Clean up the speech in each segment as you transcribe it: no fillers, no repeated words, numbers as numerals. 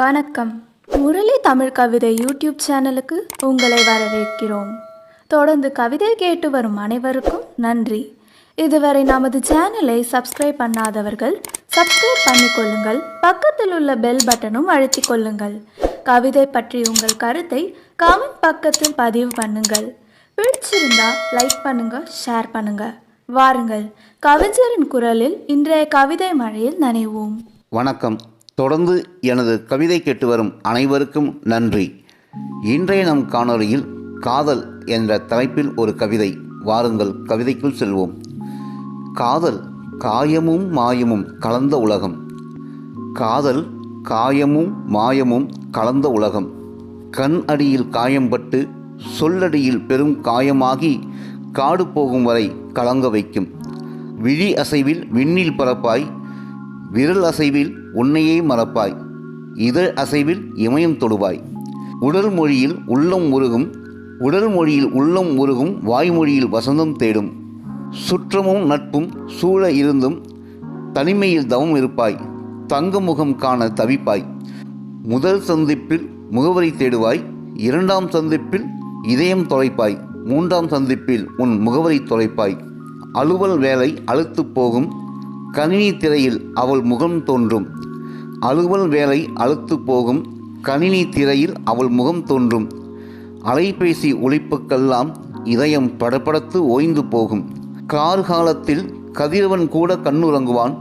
வணக்கம். முரளி தமிழ் கவிதை யூடியூப் சேனலுக்கு உங்களை வரவேற்கிறோம். தொடர்ந்து கவிதை கேட்டு வரும் அனைவருக்கும் நன்றி. இதுவரை நமது சேனலை சப்ஸ்கிரைப் பண்ணாதவர்கள் சப்ஸ்கிரைப் பண்ணிக்கொள்ளுங்கள். பக்கத்தில் உள்ள பெல் பட்டனும் அழுத்திக் கொள்ளுங்கள். கவிதை பற்றி உங்கள் கருத்தை கமெண்ட் பக்கத்தில் பதிவு பண்ணுங்கள். பிடிச்சிருந்தா லைக் பண்ணுங்க, ஷேர் பண்ணுங்க. வாருங்கள், கவிஞரின் குரலில் இன்றைய கவிதை மழையில் நனைவோம். வணக்கம். தொடர்ந்து எனது கவிதை கேட்டு வரும் அனைவருக்கும் நன்றி. இன்றைய நம் காணொளியில் காதல் என்ற தலைப்பில் ஒரு கவிதை. வாருங்கள், கவிதைக்குள் செல்வோம். காதல் காயமும் மாயமும் கலந்த உலகம். காதல் காயமும் மாயமும் கலந்த உலகம். கண் அடியில் காயம்பட்டு சொல்லடியில் பெரும் காயமாகி காடு போகும் வரை கலங்க வைக்கும். விழி அசைவில் விண்ணில் பரப்பாய், விரல் அசைவில் உன்னையே மறப்பாய், இதழ் அசைவில் இமயம் தொடுவாய். உடல் மொழியில் உள்ளம் உருகும், உடல் மொழியில் உள்ளம் உருகும், வாய்மொழியில் வசந்தம் தேடும். சுற்றமும் நட்பும் சூழ இருந்தும் தனிமையில் தவம் இருப்பாய், தங்க முகம் காண தவிப்பாய். முதல் சந்திப்பில் முகவரி தேடுவாய், இரண்டாம் சந்திப்பில் இதயம் தொலைப்பாய், மூன்றாம் சந்திப்பில் உன் முகவரி தொலைப்பாய். அலுவல் வேலை அழுத்து போகும், கணினி திரையில் அவள் முகம் தோன்றும். அலுவல் வேலை அழுத்து போகும், கணினி திரையில் அவள் முகம் தோன்றும். அலைபேசி ஒலிப்புக்கெல்லாம் இதயம் படபடத்து ஓய்ந்து போகும். கார்காலத்தில் கதிரவன் கூட கண்ணுறங்குவான்,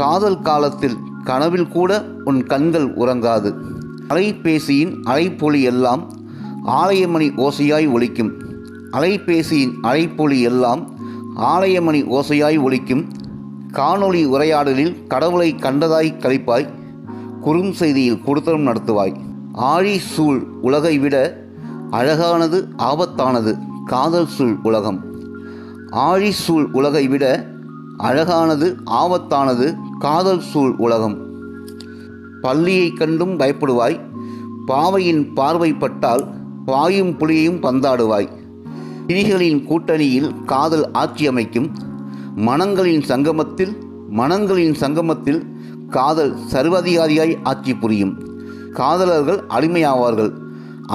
காதல் காலத்தில் கனவில் கூட உன் கண்கள் உறங்காது. அலைபேசியின் அலைப்பொலி எல்லாம் ஆலயமணி ஓசையாய் ஒலிக்கும். அலைபேசியின் அலைப்பொலி எல்லாம் ஆலயமணி ஓசையாய் ஒலிக்கும். காணொளி உரையாடலில் கடவுளை கண்டதாய் கழிப்பாய், குறும் செய்தியில் குடுத்தனம் நடத்துவாய். ஆழி சூழ் உலகை விட அழகானது ஆபத்தானது காதல் சூழ் உலகம். ஆழி சூழ் உலகை விட அழகானது ஆபத்தானது காதல் சூழ் உலகம். பள்ளியை கண்டும் பயப்படுவாய், பாவையின் பார்வைப்பட்டால் பாயும் புலியையும் பந்தாடுவாய். கிளிகளின் கூட்டணியில் காதல் ஆட்சி அமைக்கும். மனங்களின் சங்கமத்தில் காதல் சர்வாதிகாரியாய் ஆட்சி புரியும். காதலர்கள் அடிமையாவார்கள்,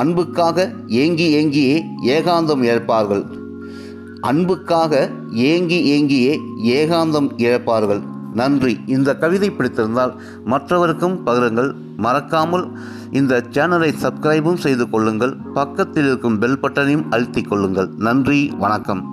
அன்புக்காக ஏங்கி ஏங்கியே ஏகாந்தம் இழப்பார்கள். அன்புக்காக ஏங்கி ஏங்கியே ஏகாந்தம் இழப்பார்கள். நன்றி. இந்த கவிதை பிடித்திருந்தால் மற்றவருக்கும் பகிருங்கள். மறக்காமல் இந்த சேனலை சப்ஸ்கிரைபும் செய்து கொள்ளுங்கள். பக்கத்தில் இருக்கும் பெல் பட்டனையும் அழுத்திக் கொள்ளுங்கள். நன்றி, வணக்கம்.